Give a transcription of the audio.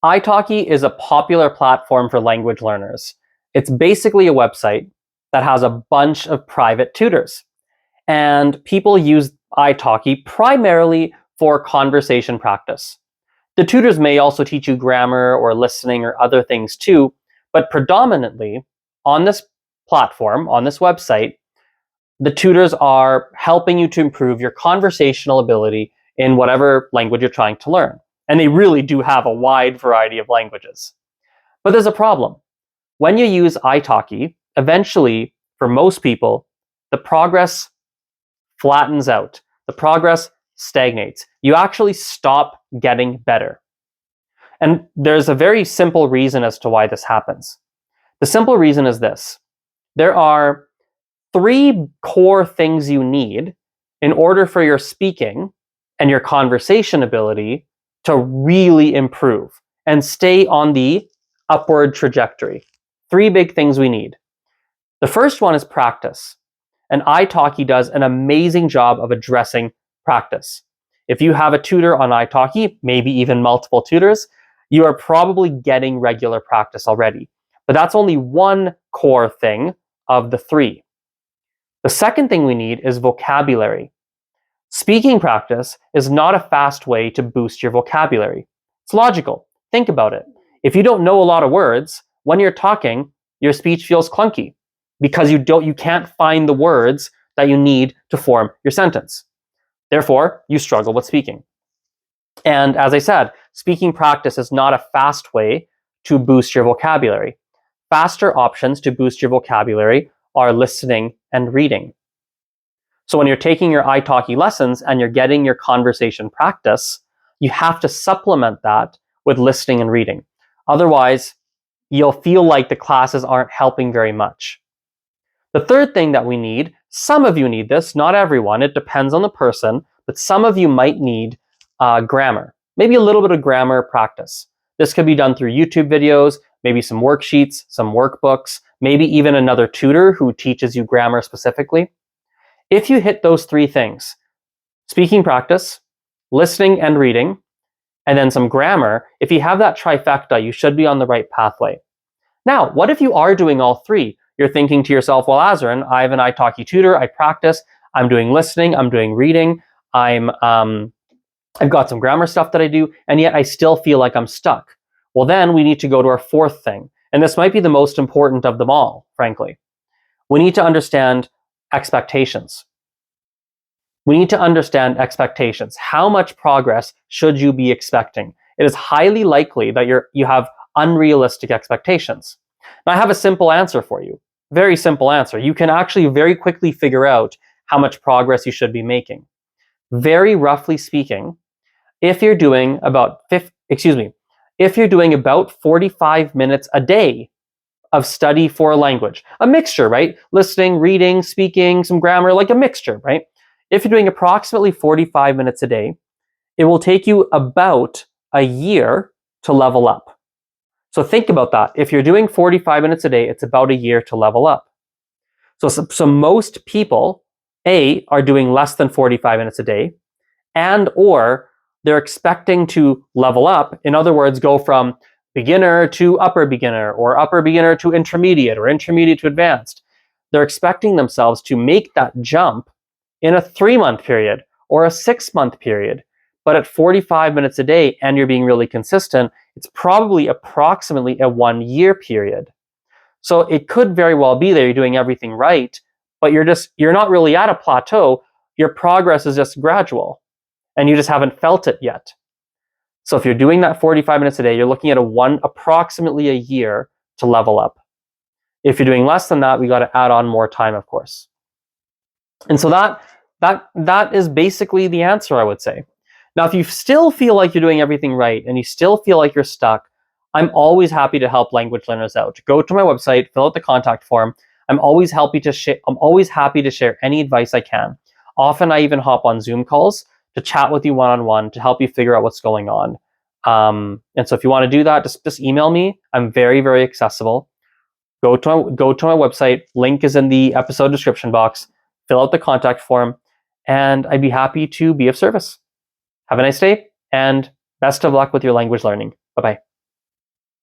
italki is a popular platform for language learners. It's basically a website that has a bunch of private tutors. And people use italki primarily for conversation practice. The tutors may also teach you grammar or listening or other things too, but predominantly on this platform, on this website, the tutors are helping you to improve your conversational ability in whatever language you're trying to learn. And they really do have a wide variety of languages. But there's a problem. When you use italki, eventually, for most people, the progress flattens out. The progress stagnates. You actually stop getting better. And there's a very simple reason as to why this happens. The simple reason is this. There are 3 core things you need in order for your speaking and your conversation ability to really improve and stay on the upward trajectory. 3 big things we need. The first one is practice. And italki does an amazing job of addressing practice. If you have a tutor on italki, maybe even multiple tutors, you are probably getting regular practice already. But that's only one core thing of the 3. The second thing we need is vocabulary. Speaking practice is not a fast way to boost your vocabulary. It's logical. Think about it. If you don't know a lot of words, when you're talking, your speech feels clunky because you can't find the words that you need to form your sentence. Therefore, you struggle with speaking. And as I said, speaking practice is not a fast way to boost your vocabulary. Faster options to boost your vocabulary are listening and reading. So when you're taking your italki lessons and you're getting your conversation practice, you have to supplement that with listening and reading. Otherwise, you'll feel like the classes aren't helping very much. The third thing that we need, some of you need this, not everyone, it depends on the person, but some of you might need grammar, maybe a little bit of grammar practice. This could be done through YouTube videos, maybe some worksheets, some workbooks, maybe even another tutor who teaches you grammar specifically. If you hit those 3 things, speaking practice, listening and reading, and then some grammar, if you have that trifecta, you should be on the right pathway. Now, what if you are doing all 3? You're thinking to yourself, well, Azren, I have an italki tutor, I practice, I'm doing listening, I'm doing reading, I've got some grammar stuff that I do, and yet I still feel like I'm stuck. Well, then we need to go to our 4th thing. And this might be the most important of them all, frankly. We need to understand expectations. We need to understand expectations. How much progress should you be expecting? It is highly likely that you have unrealistic expectations. Now, I have a simple answer for you. Very simple answer. You can actually very quickly figure out how much progress you should be making. Very roughly speaking, if you're doing about 45 minutes a day of study for a language, a mixture, right? Listening, reading, speaking, some grammar, like a mixture, right? If you're doing approximately 45 minutes a day, it will take you about a year to level up. So think about that. If you're doing 45 minutes a day, it's about a year to level up. So most people, A, are doing less than 45 minutes a day, and or they're expecting to level up. In other words, go from beginner to upper beginner, or upper beginner to intermediate, or intermediate to advanced. They're expecting themselves to make that jump in a 3-month period or a 6-month period. But at 45 minutes a day, and you're being really consistent, it's probably approximately a 1-year period. So it could very well be that you're doing everything right, but you're not really at a plateau. Your progress is just gradual, and you just haven't felt it yet. So if you're doing that 45 minutes a day, you're looking at approximately a year to level up. If you're doing less than that, we got to add on more time, of course. And so that is basically the answer, I would say. Now, if you still feel like you're doing everything right and you still feel like you're stuck, I'm always happy to help language learners out. Go to my website, fill out the contact form. I'm always happy to share any advice I can. Often I even hop on Zoom calls to chat with you one-on-one to help you figure out what's going on. And so if you want to do that, just email me. I'm very, very accessible. Go to my website. Link is in the episode description box. Fill out the contact form, and I'd be happy to be of service. Have a nice day, and best of luck with your language learning. Bye-bye.